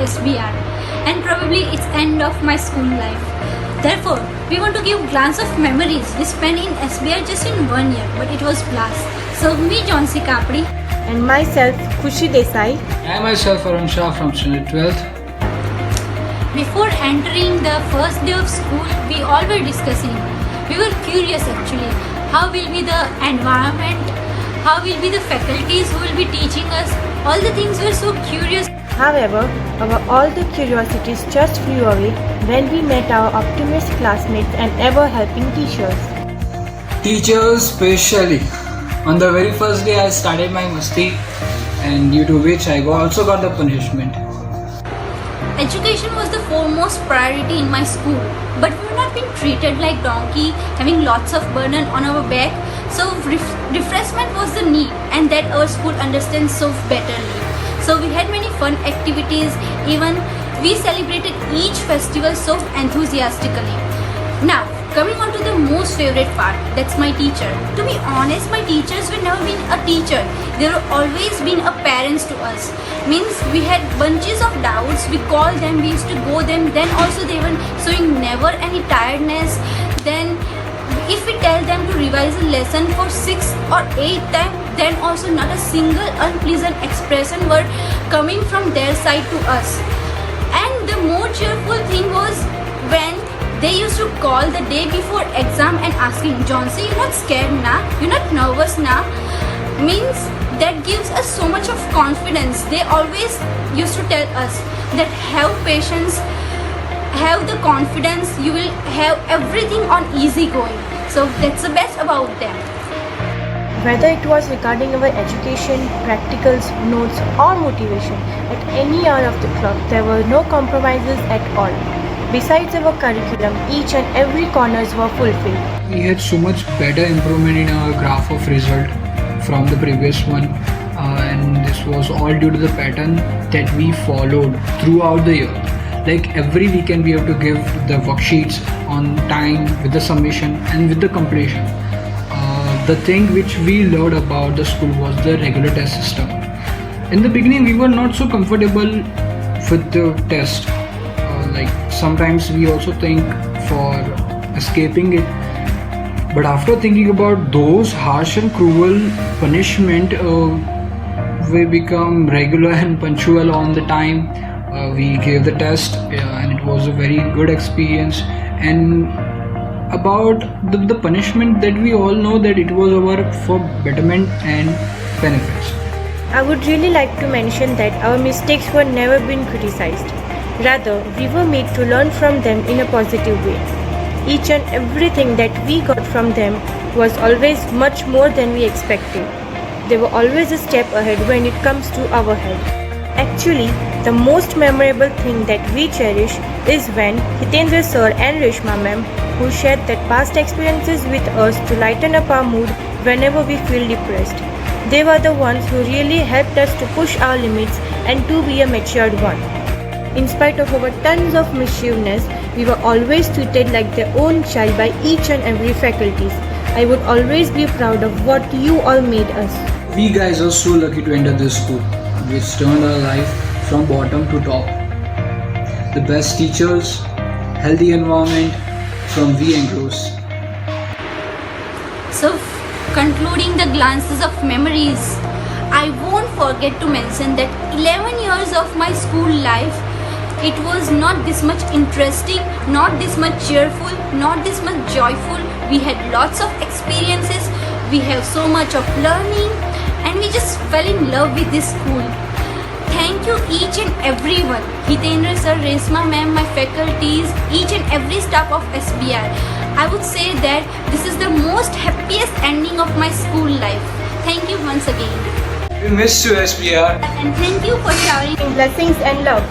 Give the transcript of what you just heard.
SBR and probably it's end of my school life. Therefore, we want to give glance of memories we spent in SBR just in 1 year, but it was blast. So me, Jhansi Kapdi, and myself, Khushi Desai. I myself, Arun Shah from standard 12th. before entering the first day of school, we all were discussing. We were curious actually. How will be the environment? How will be the faculties who will be teaching us? All the things we were so curious. However, all the curiosities just flew away when we met our optimist classmates and ever-helping teachers. Teachers specially. On the very first day I started my masti, and due to which I also got the punishment. Education was the foremost priority in my school, but we were not being treated like donkey, having lots of burden on our back. So refreshment was the need, and that our school understands so betterly. So we had many fun activities. Even we celebrated each festival so enthusiastically. Now, coming on to the most favorite part, that's my teacher. To be honest, my teachers were never been a teacher. They were always been a parents to us. Means we had bunches of doubts, we called them, we used to go them, then also they were showing never any tiredness. Then if we tell them to revise a lesson for 6 or 8 times, then also not a single unpleasant expression were coming from their side to us. And the more cheerful thing was when they used to call the day before exam and asking, Jhansi, you're not scared na? You're not nervous na? Means that gives us so much of confidence. They always used to tell us that have patience, have the confidence, you will have everything on easy going. So that's the best about them. Whether it was regarding our education, practicals, notes or motivation, at any hour of the clock there were no compromises at all. Besides our curriculum, each and every corners were fulfilled. We had so much better improvement in our graph of result from the previous one, and this was all due to the pattern that we followed throughout the year. Like every weekend we have to give the worksheets on time with the summation and with the completion. The thing which we learned about the school was the regular test system. In the beginning we were not so comfortable with the test. Like sometimes we also think for escaping it, but after thinking about those harsh and cruel punishment, we become regular and punctual on the time. We gave the test, and it was a very good experience. And about the punishment, that we all know that it was for betterment and benefits. I would really like to mention that our mistakes were never been criticized. Rather, we were made to learn from them in a positive way. Each and everything that we got from them was always much more than we expected. They were always a step ahead when it comes to our head. Actually, the most memorable thing that we cherish is when Hitendra sir and Reshma ma'am, who shared their past experiences with us to lighten up our mood whenever we feel depressed. They were the ones who really helped us to push our limits and to be a matured one. In spite of our tons of mischievousness, we were always treated like their own child by each and every faculties. I would always be proud of what you all made us. We guys are so lucky to enter this school, which turned our life from bottom to top. The best teachers, healthy environment from V and Rose. So concluding the glances of memories, I won't forget to mention that 11 years of my school life, it was not this much interesting, not this much cheerful, not this much joyful. We had lots of experiences, we have so much of learning, and we just fell in love with this school. Thank you each and everyone, Hitendra sir, Reshma ma'am, my faculties, each and every staff of SBR. I would say that this is the most happiest ending of my school life. Thank you once again. We miss you, SPR. And thank you for showering Blessings and love.